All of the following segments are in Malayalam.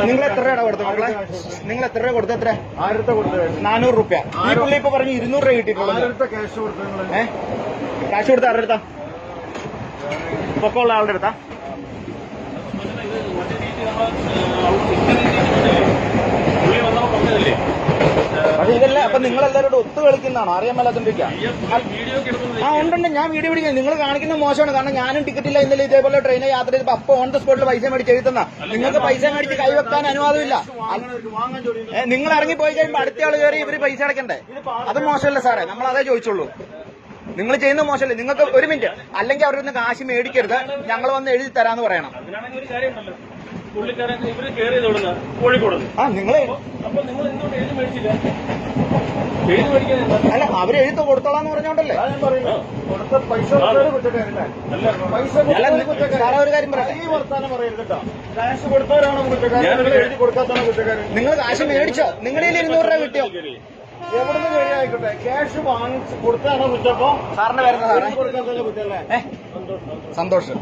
നിങ്ങൾ എത്ര രൂപ കൊടുത്തു മക്കളെ? നിങ്ങൾ എത്ര രൂപ കൊടുത്തു? എത്ര? 400 രൂപ. ഈ പുള്ളി ഇപ്പൊ പറഞ്ഞു 200 രൂപ കിട്ടിയിട്ടുള്ളൂ. കാശ് കൊടുത്ത ആരുടെ അടുത്താ? പൊക്കമുള്ള ആളുടെ അടുത്താ? പക്ഷെ ഇതല്ല. അപ്പൊ നിങ്ങൾ എല്ലാവരോടും ഒത്തു കളിക്കുന്നതാണോ? അറിയാൻ മേലാത്തോണ്ടിരിക്കാം. ഉണ്ടുണ്ട്. ഞാൻ വീഡിയോ പിടിക്കുന്നത് നിങ്ങൾ കാണിക്കുന്ന മോശമാണ്. കാരണം ഞാനും ടിക്കറ്റില്ല ഇന്നലെ ഇതേപോലെ ട്രെയിനിൽ യാത്ര ചെയ്തപ്പോ അപ്പൊ ഓൺ ദ സ്പോട്ടിൽ പൈസ മേടിച്ച് എഴുതുന്ന. നിങ്ങൾക്ക് പൈസ മേടിച്ച് കൈവെക്കാൻ അനുവാദമില്ല. നിങ്ങൾ ഇറങ്ങിപ്പോയി കഴിയുമ്പോൾ അടുത്ത ആൾ കയറി ഇവര് പൈസ അടയ്ക്കണ്ടേ? അത് മോശമല്ലേ സാറേ? നമ്മൾ അതേ ചോദിച്ചുള്ളൂ. നിങ്ങൾ ചെയ്യുന്ന മോശമല്ലേ? നിങ്ങൾക്ക് ഒരു മിനിറ്റ് അല്ലെങ്കിൽ അവരുടെ നിന്ന് കാശ് മേടിക്കരുത്, ഞങ്ങൾ വന്ന് എഴുതി തരാന്ന് പറയണം. നിങ്ങളെ അല്ല അവര് എഴുത്ത് കൊടുത്തോളാന്ന് പറഞ്ഞോണ്ടല്ലേ? സാറേ ഒരു കാര്യം പറയാം, നിങ്ങൾ കാശ് മേടിച്ചോ? നിങ്ങളുടെ 200 രൂപ കിട്ടിയോ? എവിടുന്ന് ശരിയായിക്കോട്ടെ, ക്യാഷ് വാങ്ങിച്ച് കൊടുത്താണോ കുറ്റപ്പോ? സാറിന് വരുന്ന സാറേ കുറ്റല്ലേ? സന്തോഷം.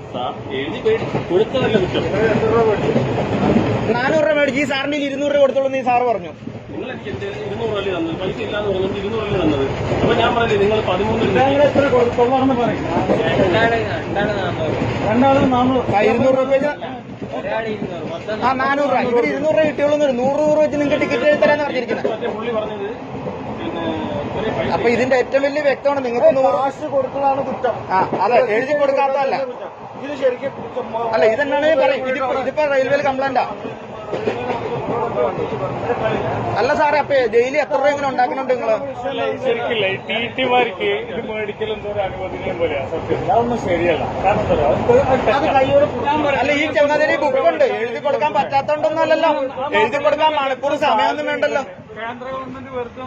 400 രൂപ മേടിച്ച് ഈ സാറിന് 200 രൂപ കൊടുത്തോളൂ ഈ സാറ് പറഞ്ഞു. പൈസ ഇല്ലാന്ന് പറഞ്ഞത് 200 തന്നത്. അപ്പൊ ഞാൻ പറഞ്ഞില്ലേ നിങ്ങൾ 13 എത്ര കൊടുത്തോളാന്ന് പറയും. 200 രൂപ 400 രൂപ. ഇവര് 200 രൂപ കിട്ടിയുള്ളൂ. 100 രൂപ വെച്ച് നിങ്ങൾക്ക് ടിക്കറ്റ് എഴുതി തരാന്ന് പറഞ്ഞിരിക്കുന്നത്. അപ്പൊ ഇതിന്റെ ഏറ്റവും വലിയ വ്യക്തമാണ് നിങ്ങൾക്ക് കാശ് കൊടുത്തതാണ് കുറ്റം. അതെ, എഴുതി കൊടുക്കാത്തതല്ല. ഇത് ശരിക്കും അല്ല, ഇതെന്നാണ് പറയും. ഇതിപ്പോ റെയിൽവേയിൽ കംപ്ലൈന്റാ. അല്ല സാറേ, അപ്പൊ ഡെയിലി എത്ര രൂപ ഇങ്ങനെ ഉണ്ടാക്കുന്നുണ്ട് നിങ്ങള്? ശരിക്കില്ല, ഈ ടി.ടി.മാർക്ക് ഇത് മേടിക്കലെന്തോ ഒരു അനുവദനീയം പോലെയാണ്. സത്യത്തിൽ അതൊന്നും ശരിയല്ല. അല്ല, ഈ ചങ്ങാതിന് ബുക്കുണ്ട്, എഴുതി കൊടുക്കാൻ പറ്റാത്തോണ്ടൊന്നും അല്ലല്ലോ. എഴുതി കൊടുക്കാൻ മണിക്കൂർ സമയമൊന്നും വേണ്ടല്ലോ. കേന്ദ്ര ഗവൺമെന്റ് വെറുതെ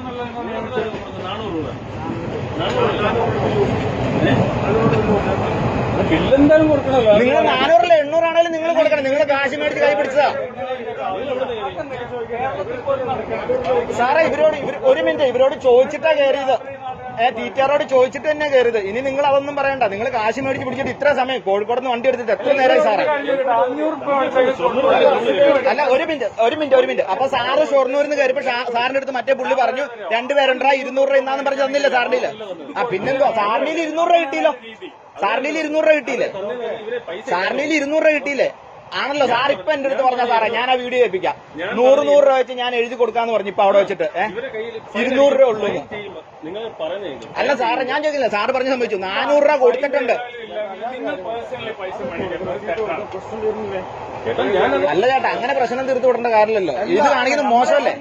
ബില്ലെന്തായാലും കൊടുക്കണല്ലോ. നിങ്ങൾ 400 800 ആണെങ്കിലും നിങ്ങൾ കൊടുക്കണം. നിങ്ങൾ കാശ് മേടിച്ച് കൈ പിടിച്ചതാ സാറേ. ഒരു മിനിറ്റ്, ഇവരോട് ചോദിച്ചിട്ടാ കയറിയത്. ടീച്ചറോട് ചോദിച്ചിട്ട് തന്നെ കയറിയത്. ഇനി നിങ്ങൾ അതൊന്നും പറയണ്ട. നിങ്ങൾ കാശ് മേടിച്ച് പിടിച്ചിട്ട് ഇത്ര സമയം കോഴിക്കോട് നിന്ന് വണ്ടി എടുത്തിട്ട് എത്ര നേരമായി സാറേ? അല്ല, ഒരു മിനിറ്റ്. അപ്പൊ സാറ് ഷൊർണൂരിൽ നിന്ന് കയറിയപ്പോ സാറിന്റെ അടുത്ത് മറ്റേ പുള്ളി പറഞ്ഞു 2 പേരുണ്ടാ 200 രൂപ ഇന്നാന്ന് പറഞ്ഞ് തന്നില്ല സാറിന്റെ. പിന്നെന്തോ സാറിന്റെ 200 രൂപ കിട്ടിയില്ലോ. സാറിന്റെ 200 രൂപ കിട്ടിയില്ലേ? സാറിന്റെ 200 രൂപ കിട്ടിയില്ലേ? ആണല്ലോ സാർ. ഇപ്പൊ എന്റെ അടുത്ത് പറഞ്ഞ സാറേ, ഞാൻ ആ വീഡിയോ ഏൽപ്പിക്കാം. 100 രൂപ വെച്ച് ഞാൻ എഴുതി കൊടുക്കാന്ന് പറഞ്ഞു. ഇപ്പൊ അവിടെ വെച്ചിട്ട് 200 രൂപ ഉള്ളൂ. അല്ല സാറേ, ഞാൻ ചോദിക്കില്ല. സാറ് പറഞ്ഞ് സംഭവിച്ചു 400 രൂപ കൊടുത്തിട്ടുണ്ട്. അല്ല ചേട്ടാ, അങ്ങനെ പ്രശ്നം തീർത്തു വിടേണ്ട കാര്യമില്ലല്ലോ. ഇത് കാണിക്കുന്നത് മോശമല്ലേ?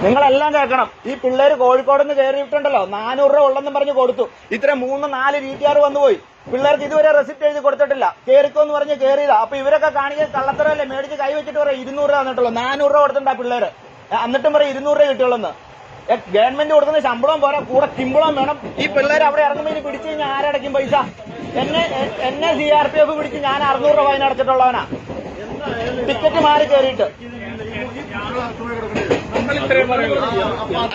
നിങ്ങളെല്ലാം കേൾക്കണം. ഈ പിള്ളേര് കോഴിക്കോട് നിന്ന് കയറിയിട്ടുണ്ടല്ലോ, 400 രൂപ ഉള്ളെന്നും പറഞ്ഞ് കൊടുത്തു. ഇത്ര 3-4 വീട്ടുകാർ വന്നുപോയി. പിള്ളേർക്ക് ഇതുവരെ റെസിപ്റ്റ് എഴുതി കൊടുത്തിട്ടില്ല. കേറിക്കോന്ന് പറഞ്ഞ് കയറിയതാ. അപ്പൊ ഇവരൊക്കെ കാണിക്കുന്ന കള്ളത്തരല്ലേ? മേടിച്ച് കൈവച്ചിട്ട് പറയാം 200 രൂപ തന്നിട്ടുള്ളൂ. 400 രൂപ കൊടുത്തിട്ടാ പിള്ളേര്. എന്നിട്ടും പറയും 200 രൂപ കിട്ടിയുള്ളെന്ന്. ഗവൺമെന്റ് കൊടുക്കുന്ന ശമ്പളം പോരാ, കൂടെ കിമ്പളം വേണം. ഈ പിള്ളേർ അവിടെ ഇറങ്ങുമ്പോൾ ഇനി പിടിച്ചു കഴിഞ്ഞാൽ ആരടയ്ക്കും പൈസ? എന്നെ CRPF പിടിച്ച് ഞാൻ 600 രൂപ ഫൈൻ അടച്ചിട്ടുള്ളവനാ, ടിക്കറ്റ് മാറി കയറിയിട്ട്.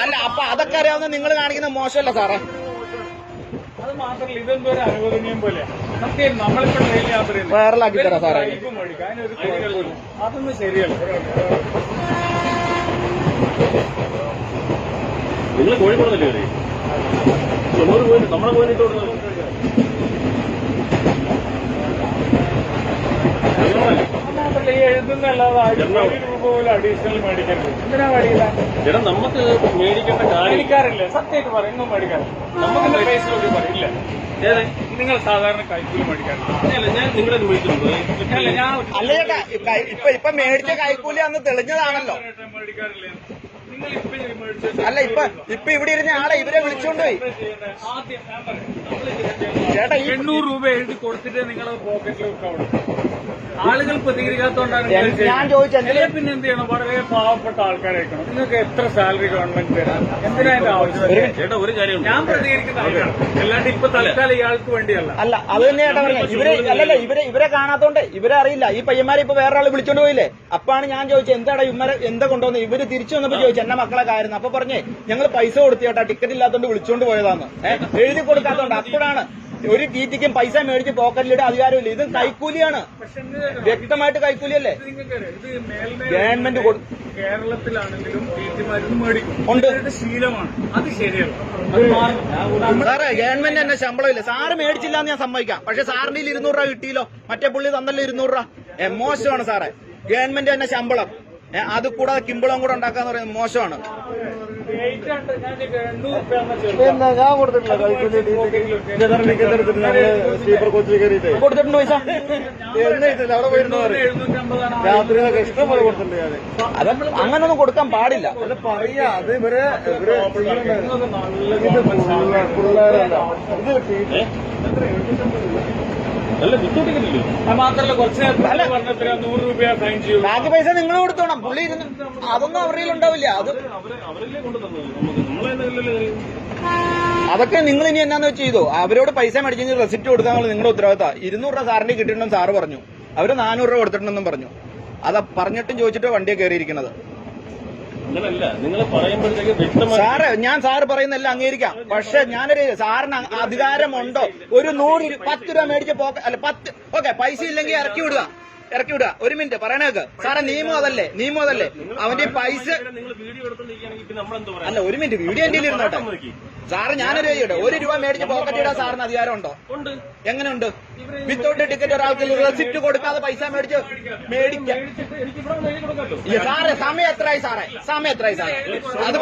അല്ല, അപ്പൊ അതൊക്കെ അറിയാവുന്ന നിങ്ങൾ കാണിക്കുന്ന മോശമല്ല സാറേ? അത് മാത്രമല്ല, ഇതെന്തോ ഒരു അനുവദനീയം പോലെ സത്യം. നമ്മളിപ്പോ ട്രെയിൻ യാത്ര വൈറലാക്കി തരാം സാറേ. അതൊന്നും ശരിയല്ല. നിങ്ങൾ കോഴിക്കോടല്ലേ നമ്മളെ പോയിട്ട് മാത്രമല്ല, ഈ എഴുതുന്നല്ലാതെ 100 രൂപ പോലും അഡീഷണൽ മേടിക്കരുത്. എന്തിനാ മേടിക്കില്ല? ചേട്ടാ, നമുക്ക് മേടിക്കേണ്ട കാര്യം മേടിക്കാറില്ല. സത്യമായിട്ട് പറയും, ഒന്നും മേടിക്കാറില്ല. നമുക്ക് ഫേസിലൊക്കെ പറയില്ല. നിങ്ങൾ സാധാരണ കൈക്കൂലി മേടിക്കാറില്ല. ഞാൻ നിങ്ങളെ മേടിച്ചിട്ടുണ്ട്. അല്ല ചേട്ടാ, ഇപ്പൊ മേടിച്ച കൈക്കൂലി അന്ന് തെളിഞ്ഞതാണല്ലോ. മേടിക്കാറില്ല. അല്ല, ഇപ്പൊ ഇവിടെ ഇരുന്ന ആളെ ഇവരെ വിളിച്ചോണ്ടുപോയി. ചേട്ടാ, 800 രൂപ എഴുതി കൊടുത്തിട്ട് നിങ്ങളത് പോക്കറ്റിൽ വെക്കാവുള്ളൂ. ആളുകൾ പ്രതികരിക്കാത്തോണ്ടാണ് ഞാൻ ചോദിച്ചത്. പിന്നെ എന്ത് ചെയ്യണം? വളരെ പാവപ്പെട്ട ആൾക്കാരായിരിക്കണം. നിങ്ങൾക്ക് എത്ര സാലറി ഗവൺമെന്റ് തരാം? എന്തിനാ അതിന്റെ ആവശ്യം? ചേട്ടാ, ഒരു കാര്യം ഞാൻ പ്രതികരിക്കുന്ന ആൾക്കാണ്, അല്ലാണ്ട് ഇപ്പൊ തൽക്കാലം ഇയാൾക്ക് വേണ്ടിയല്ല. അല്ല, അത് തന്നെ ചേട്ടാ പറഞ്ഞത്. ഇവരെ കാണാത്തോണ്ട് ഇവരെ അറിയില്ല. ഈ പയ്യന്മാരെ ഇപ്പൊ വേറെ ആള് വിളിച്ചോണ്ട് പോയില്ലേ? അപ്പാണ് ഞാൻ ചോദിച്ചത്, എന്താണ് ഇവരെ എന്താ കൊണ്ടുവന്നത്? ഇവര് തിരിച്ചു വന്നപ്പോ ചോദിച്ചു ചേട്ടന്റെ മക്കളൊക്കെ ആയിരുന്നു. അപ്പൊ പറഞ്ഞേ ഞങ്ങൾ പൈസ കൊടുത്തു ചേട്ടാ, ടിക്കറ്റ് ഇല്ലാത്തോണ്ട് വിളിച്ചോണ്ട് പോയതാന്ന്. എഴുതി കൊടുക്കാത്തോണ്ട്. അപ്പോഴാണ് ഒരു ടീറ്റിക്കും പൈസ മേടിച്ച് പോക്കറ്റിലിടെ അധികാരമില്ല. ഇത് കൈക്കൂലിയാണ്, വ്യക്തമായിട്ട് കൈക്കൂലിയല്ലേ. ഗവൺമെന്റ് കേരളത്തിലാണെങ്കിലും മരുന്ന് മേടിക്കും ഉണ്ട്, ശീലമാണ്. അത് ശരിയല്ല. സാറേ ഗവൺമെന്റ് തന്നെ ശമ്പളം ഇല്ല. സാറ് മേടിച്ചില്ല എന്ന് ഞാൻ സമ്മതിക്കാം. പക്ഷെ സാറിന്റെ 200 രൂപ കിട്ടിയല്ലോ, മറ്റേ പുള്ളി തന്നല്ലോ 200 രൂപ. മോശമാണ് സാറേ. ഗവൺമെന്റ് തന്നെ ശമ്പളം, അത് കൂടാതെ കിമ്പളം കൂടെ ഉണ്ടാക്കാന്ന് പറയുന്നത് മോശമാണ്. പിന്നെ ഞാൻ കൊടുത്തിട്ടില്ല കൈക്കൂലി ടിക്കറ്റ് എടുത്തിട്ട് ഞങ്ങള് സ്ലീപ്പർ കോച്ചിൽ കയറിയിട്ട് കൊടുത്തിട്ടുണ്ട് പൈസ. എന്നിട്ടില്ല, അവിടെ പോയിരുന്നു രാത്രിയിലൊക്കെ ഇഷ്ടം പോലെ കൊടുത്തിട്ടുണ്ട് ഞാൻ. അത് അങ്ങനൊന്നും കൊടുക്കാൻ പാടില്ല. അത് പറയാ, അത് ഇവര് പിള്ളേരല്ല അല്ല വിത്തൗട്ട് ടിക്കറ്റ് ഇല്ലേ? മാത്രമല്ല കുറച്ച് പറഞ്ഞത്ര 100 രൂപ ഫൈൻ ചെയ്യും. ബാക്കി പൈസ നിങ്ങൾ കൊടുത്തോണം. പുള്ളി അതൊന്നും അവരിൽ ഉണ്ടാവില്ല. അത് അവരല്ലേ കൊണ്ടുതന്നത് നമുക്ക്, നമ്മളെ അതൊക്കെ നിങ്ങൾ ഇനി എന്നാന്ന് വെച്ച് ചെയ്തോ. അവരോട് പൈസ മേടിച്ചെങ്കിൽ റെസിപ്റ്റ് കൊടുക്കാന്നുള്ള നിങ്ങളുടെ ഉത്തരവാദിത്തം. 200 രൂപ സാറിന് കിട്ടിയിട്ടുണ്ടെന്ന് സാറ് പറഞ്ഞു. അവര് 400 രൂപ കൊടുത്തിട്ടുണ്ടെന്നും പറഞ്ഞു. അത് പറഞ്ഞിട്ടും ചോദിച്ചിട്ട് വണ്ടിയെ കയറിയിരിക്കുന്നത്. അങ്ങനല്ല, നിങ്ങൾ പറയുമ്പോഴത്തേക്ക് വ്യക്തമായി സാറ് ഞാൻ സാറ് പറയുന്നതെല്ലാം അംഗീകരിക്കാം. പക്ഷെ ഞാനൊരു സാറിന് അധികാരമുണ്ടോ ഒരു 10 രൂപ മേടിച്ച് അല്ല 10 ഓക്കെ പൈസ ഇല്ലെങ്കിൽ ഇറക്കി വിടുക. ഒരു മിനിറ്റ് പറയണേക്ക് സാറേ. നിയമം അതല്ലേ അവന്റെ പൈസ. നിങ്ങൾ വീഡിയോ എടുത്തോണ്ടിരിക്കുകയാണെങ്കിൽ പിന്നെ നമ്മളെന്തോ പറയാം. അല്ല ഒരു മിനിറ്റ്, വീഡിയോ എന്റെ ഇരുന്നോട്ടെ സാറ്. ഞാനൊരു ചോദിക്കട്ടെ, 1 രൂപ മേടിച്ച് പോക്കറ്റ് ഇടാൻ സാറിന് അധികാരമുണ്ടോ? ഉണ്ട്. എങ്ങനെയുണ്ട്? വിത്തൗട്ട് ടിക്കറ്റ് ഒരാൾക്ക് റെസിപ്റ്റ് കൊടുക്കാതെ പൈസ മേടിക്കാം. സാറേ സമയം എത്രയായി സാറേ? അത്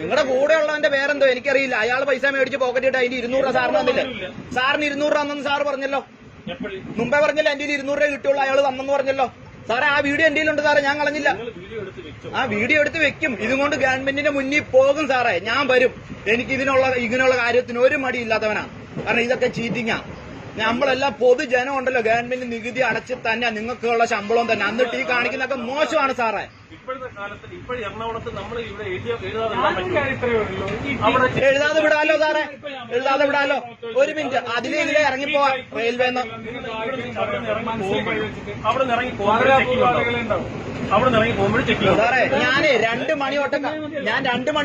നിങ്ങളുടെ കൂടെ ഉള്ളവന്റെ പേരെന്തോ എനിക്കറിയില്ല. അയാൾ പൈസ മേടിച്ച് പോക്കറ്റ് ഇട്ട് അതിന്റെ 200 രൂപ സാറിന് തന്നില്ലേ? സാറിന് 200 രൂപ തന്നെന്ന് സാറ് പറഞ്ഞല്ലോ, മുമ്പേ പറഞ്ഞല്ലോ. എന്റെ 200 രൂപ കിട്ടുള്ളൂ അയാൾ തന്നെന്ന് പറഞ്ഞല്ലോ സാറേ. ആ വീഡിയോ എന്റെ ഉണ്ട് സാറേ, ഞാൻ കളഞ്ഞില്ല. ആ വീഡിയോ എടുത്ത് വെക്കും. ഇതും കൊണ്ട് ഗവൺമെന്റിന്റെ മുന്നിൽ പോകും സാറേ. ഞാൻ വരും. എനിക്ക് ഇങ്ങനെയുള്ള കാര്യത്തിന് ഒരു മടിയില്ലാത്തവനാ. കാരണം ഇതൊക്കെ ചീറ്റിങ്ങാ. നമ്മളെല്ലാം പൊതുജനം ഉണ്ടല്ലോ, ഗവൺമെന്റ് നികുതി അടച്ച് തന്നെ നിങ്ങൾക്കുള്ള ശമ്പളവും തന്നെ. എന്നിട്ട് ഈ കാണിക്കുന്നതൊക്കെ മോശമാണ് സാറേ. ഇപ്പോഴത്തെ കാലത്ത് ഇപ്പോൾ എറണാകുളത്ത് നമ്മൾ ഇവിടെ എഴുതാതെ വിടാലോ സാറേ, എഴുതാതെ വിടാലോ. ഒരു മിനിറ്റ്, ഇതിലെ ഇറങ്ങിപ്പോവാ റെയിൽവേന്ന്. അവിടെ നിന്ന് ഇറങ്ങി പോകുമ്പോൾ ചെക്ക് ചെയ്യും സാറേ. ഞാന് 2 മണി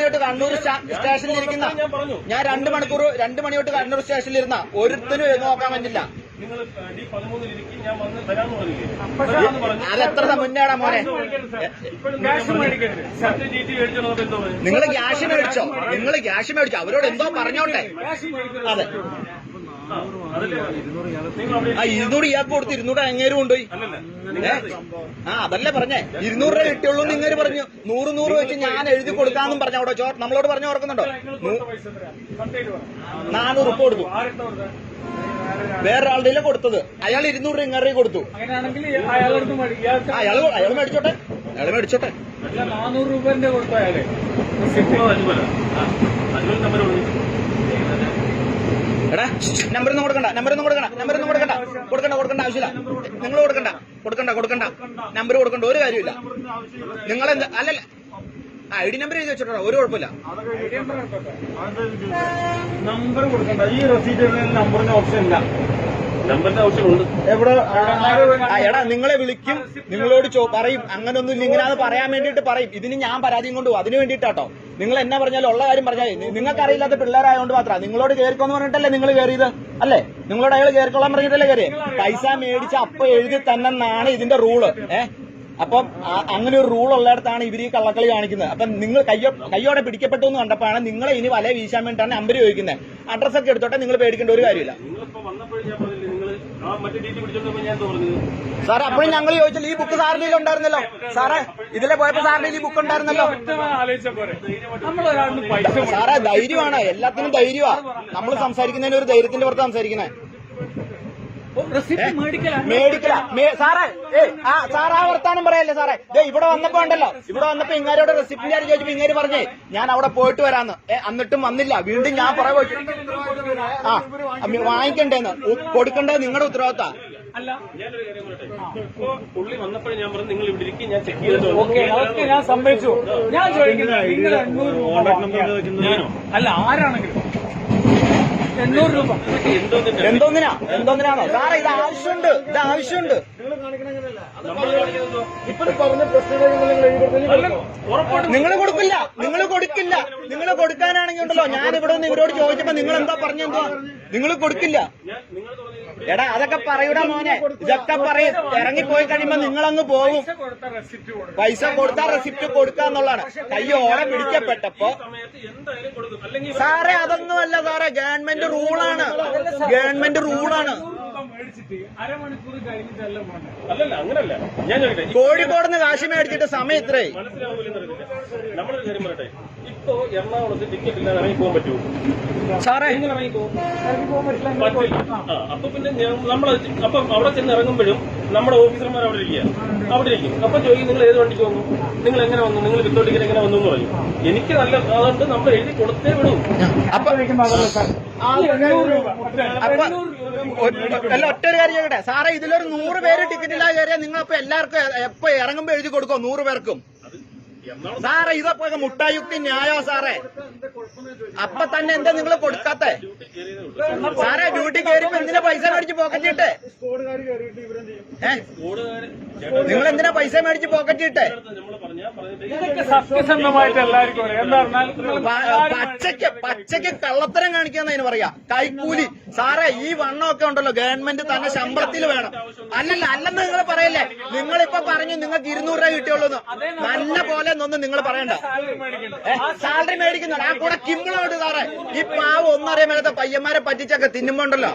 തൊട്ട് കണ്ണൂർ സ്റ്റേഷനിൽ ഇരിക്കുന്ന ഞാൻ 2 മണി തൊട്ട് കണ്ണൂർ സ്റ്റേഷനിൽ ഇരുന്ന ഒരുത്തനും നോക്കാൻ പറ്റില്ല. നിങ്ങൾ D13 ഞാൻ വന്ന് തരാന്ന് പറഞ്ഞില്ലേ? അതെത്ര മുന്നേടാ മോനെ? നിങ്ങൾ ക്യാഷ് മേടിച്ചോ? അവരോട് എന്തോ പറഞ്ഞോട്ടെ. അതെ, 200 ഇയാൾക്ക് കൊടുത്ത് 200 അങ്ങേരും കൊണ്ടുപോയി. അതല്ലേ പറഞ്ഞേ, 200 രൂപ കിട്ടിയുള്ളൂ എന്ന് ഇങ്ങനെ പറഞ്ഞു. 100 വെച്ച് ഞാൻ എഴുതി കൊടുക്കാന്നും പറഞ്ഞ അവിടെ നമ്മളോട് പറഞ്ഞു ഓർക്കുന്നുണ്ടോ? 400 ഉപ്പ് കൊടുത്തു. വേറൊരാളുടെ കൊടുത്തത് അയാൾ 200 രൂപ ഇങ്ങറി കൊടുത്തു. അയാൾ മേടിച്ചോട്ടെ. 400 രൂപന്റെ കൊടുത്തു അയാളെ. എടാ നമ്പറൊന്നും കൊടുക്കണ്ട ആവശ്യമില്ല. നിങ്ങൾ കൊടുക്കണ്ട നമ്പർ കൊടുക്കണ്ട, ഒരു കാര്യമില്ല. നിങ്ങളെന്ത് അല്ലല്ല ID നമ്പർ എഴുതി വെച്ചോട്ടോ, ഒരു കുഴപ്പമില്ല. നമ്പർ കൊടുക്കണ്ട. ഈ റെസീറ്റിൽ നമ്പറിന്റെ ഓപ്ഷൻ ഇല്ല. നമ്പറിന്റെ ആവശ്യമുണ്ട്. എവിടെ എടാ നിങ്ങളെ വിളിക്കും, നിങ്ങളോട് പറയും അങ്ങനൊന്നും ഇല്ല ഇങ്ങനെയാന്ന് പറയാൻ വേണ്ടിയിട്ട് പറയും. ഇതിന് ഞാൻ പരാതിയും കൊണ്ടുപോകും. അതിന് വേണ്ടിയിട്ടാട്ടോ. നിങ്ങൾ എന്നാ പറഞ്ഞാലും ഉള്ള കാര്യം പറഞ്ഞാൽ നിങ്ങൾക്ക് അറിയില്ലാത്ത പിള്ളേരായതുകൊണ്ട് മാത്രം. നിങ്ങളോട് കയറിക്കോന്ന് പറഞ്ഞിട്ടല്ലേ നിങ്ങൾ കയറിയത് അല്ലേ? നിങ്ങളോട് അയാൾ കയറിക്കൊള്ളാൻ പറഞ്ഞിട്ടല്ലേ കയറിയത്? പൈസ മേടിച്ച അപ്പൊ എഴുതി തന്നെന്നാണ് ഇതിന്റെ റൂള്. അപ്പം അങ്ങനെ ഒരു റൂൾ ഉള്ളിടത്താണ് ഇവർ ഈ കള്ളക്കളി കാണിക്കുന്നത്. അപ്പം നിങ്ങൾ കയ്യോടെ പിടിക്കപ്പെട്ടു എന്ന് കണ്ടപ്പോഴാണ് നിങ്ങളെ ഇനി വല വീശാൻ വേണ്ടിയിട്ടാണ് നമ്പർ ചോദിക്കുന്നത്. അഡ്രസ്സൊക്കെ എടുത്തോട്ടെ, നിങ്ങൾ പേടിക്കേണ്ട ഒരു കാര്യമില്ല സാറേ. അപ്പോഴും ഞങ്ങൾ ചോദിച്ചല്ലോ, ഈ ബുക്ക് സാറിന്റെ ഉണ്ടായിരുന്നല്ലോ സാറേ. ഇതിലെ പോയപ്പോ സാറിന്റെ ഈ ബുക്ക് ഉണ്ടായിരുന്നല്ലോ സാറേ. ധൈര്യമാണ്, എല്ലാത്തിനും ധൈര്യമാണ്. നമ്മൾ സംസാരിക്കുന്നതിന് ഒരു ധൈര്യത്തിന്റെ പുറത്ത് സംസാരിക്കുന്നത്. മേടിക്കല സാറേ. സാർ ആ വർത്താനം പറയല്ലേ സാറേ. ഇവിടെ വന്നപ്പോ ഉണ്ടല്ലോ, ഇങ്ങാരോട് റെസിപ്റ്റിന്റെ കാര്യം ചോദിച്ചപ്പോ ഇങ്ങേര് പറഞ്ഞേ ഞാൻ അവിടെ പോയിട്ട് വരാന്ന്. എന്നിട്ടും വന്നില്ല. വീണ്ടും ഞാൻ പുറകെ പോയിട്ട് വാങ്ങിക്കണ്ടേന്ന്. കൊടുക്കേണ്ടത് നിങ്ങളുടെ ഉത്തരവാദിത്താ. പുള്ളി വന്നപ്പോഴും ഞാൻ പറഞ്ഞു നിങ്ങൾ ഇവിടെ ഇരിക്കും, ഞാൻ ചെക്ക് ചെയ്തിട്ട് ഓക്കെ ഞാൻ സമ്മതിച്ചു. ഞാൻ ചോദിക്കുന്നത് നിങ്ങൾ 800 രൂപ അല്ല ആരാണെങ്കിലും 800 രൂപ. എന്തോന്നിനാണോ സാറേ? ഇത് ആവശ്യമുണ്ട്. നിങ്ങൾ കാണിക്കണമെങ്കിലല്ല ഇപ്പൊ പറഞ്ഞ പ്രശ്നം നിങ്ങൾ കൊടുക്കില്ല. നിങ്ങൾ കൊടുക്കാനാണെങ്കിൽ ഉണ്ടല്ലോ, ഞാൻ ഇവിടെ നിന്ന് ഇവരോട് ചോദിച്ചപ്പോ നിങ്ങൾ എന്താ പറഞ്ഞെന്തോ നിങ്ങൾ കൊടുക്കില്ല. എടാ അതൊക്കെ പറയൂടാ മോനെ, ഇതൊക്കെ പറയും. ഇറങ്ങിപ്പോയി കഴിയുമ്പോ നിങ്ങളങ്ങ് പോകും. പൈസ കൊടുത്താൽ റെസിപ്റ്റ് കൊടുക്കാന്നുള്ളതാണ്. കയ്യോടെ പിടിക്കപ്പെട്ടപ്പോ സാറേ അതൊന്നുമല്ല സാറേ, ഗവൺമെന്റ് റൂളാണ്. മേടിച്ചിട്ട് അരമണിക്കൂർ കഴിഞ്ഞിട്ടല്ല പോകണ്ടേ? അല്ലല്ല അങ്ങനല്ല. ഞാൻ ചോദിക്കട്ടെ, കോഴിക്കോട് നിന്ന് കാശി മേടിച്ചിട്ട് സമയം ഇത്രയും. മനസ്സിലാവില്ലെന്നറിയില്ല. നമ്മളൊരു കാര്യം പറയട്ടെ, ഇപ്പൊ എറണാകുളത്ത് ടിക്കറ്റ് ഇല്ലാതെ ഇറങ്ങി പോകാൻ പറ്റുമോ? സാറേ എങ്ങനെ ഇറങ്ങി പോകും? പറ്റില്ല. അപ്പൊ പിന്നെ നമ്മൾ അപ്പം അവിടെ ചെന്ന് ഇറങ്ങുമ്പോഴും നമ്മുടെ ഓഫീസർമാർ അവിടെ ഇരിക്കും. അപ്പൊ ചോദിക്കും നിങ്ങൾ ഏത് വണ്ടിക്ക് വന്നു, നിങ്ങൾ എങ്ങനെ വന്നു, നിങ്ങൾ വിത്തൗട്ട് ടിക്കറ്റ് എങ്ങനെ വന്നു എന്ന് പറയും. എനിക്ക് നല്ല അതുകൊണ്ട് നമ്മൾ എഴുതി കൊടുത്തേ വിടും. അപ്പൊ അല്ല ഒറ്റൊരു കാര്യം ചോദിക്കട്ടെ സാറേ, ഇതിലൊരു 100 പേര് ടിക്കറ്റ് ഇല്ലാതെ കയറിയാൽ നിങ്ങളപ്പോ എല്ലാവർക്കും എപ്പോ ഇറങ്ങുമ്പോ എഴുതി കൊടുക്കോ 100 പേർക്കും? സാറേ ഇതൊക്കെ മുട്ടായുക്തി ന്യായോ സാറേ? അപ്പൊ തന്നെ എന്താ നിങ്ങൾ കൊടുക്കാത്തെ? സാറേ ഡ്യൂട്ടി കയറിയപ്പോ എന്തിനാ പൈസ മേടിച്ച് പോക്കറ്റിട്ടെ? നിങ്ങൾ എന്തിനാ പൈസ മേടിച്ച് പോക്കറ്റിട്ടെ? ഇതൊക്കെ സത്യസന്ധമായിട്ട് എല്ലാവർക്കും അറിയാം. എന്താ പറഞ്ഞാൽ പച്ചയ്ക്ക് കള്ളത്തരം കാണിക്കാന്നതിന് പറയാ കൈക്കൂലി. സാറേ ഈ വണ്ണമൊക്കെ ഉണ്ടല്ലോ ഗവൺമെന്റ് തന്നെ ശമ്പളത്തിൽ വേണം. അല്ലെന്ന് നിങ്ങൾ പറയല്ലേ? നിങ്ങളിപ്പോ പറഞ്ഞു നിങ്ങൾക്ക് 200 രൂപ കിട്ടിയുള്ളൂ. നല്ല പോലെ ഒന്നും നിങ്ങൾ പറയണ്ട. സാലറി മേടിക്കുന്നുണ്ട്, ആ കൂടെ കിമ്പളോട് സാറേ. ഈ പാവം ഒന്നറിയാൻ മേലത്തെ പയ്യന്മാരെ പറ്റിച്ചൊക്കെ തിന്നുമ്പോണ്ടല്ലോ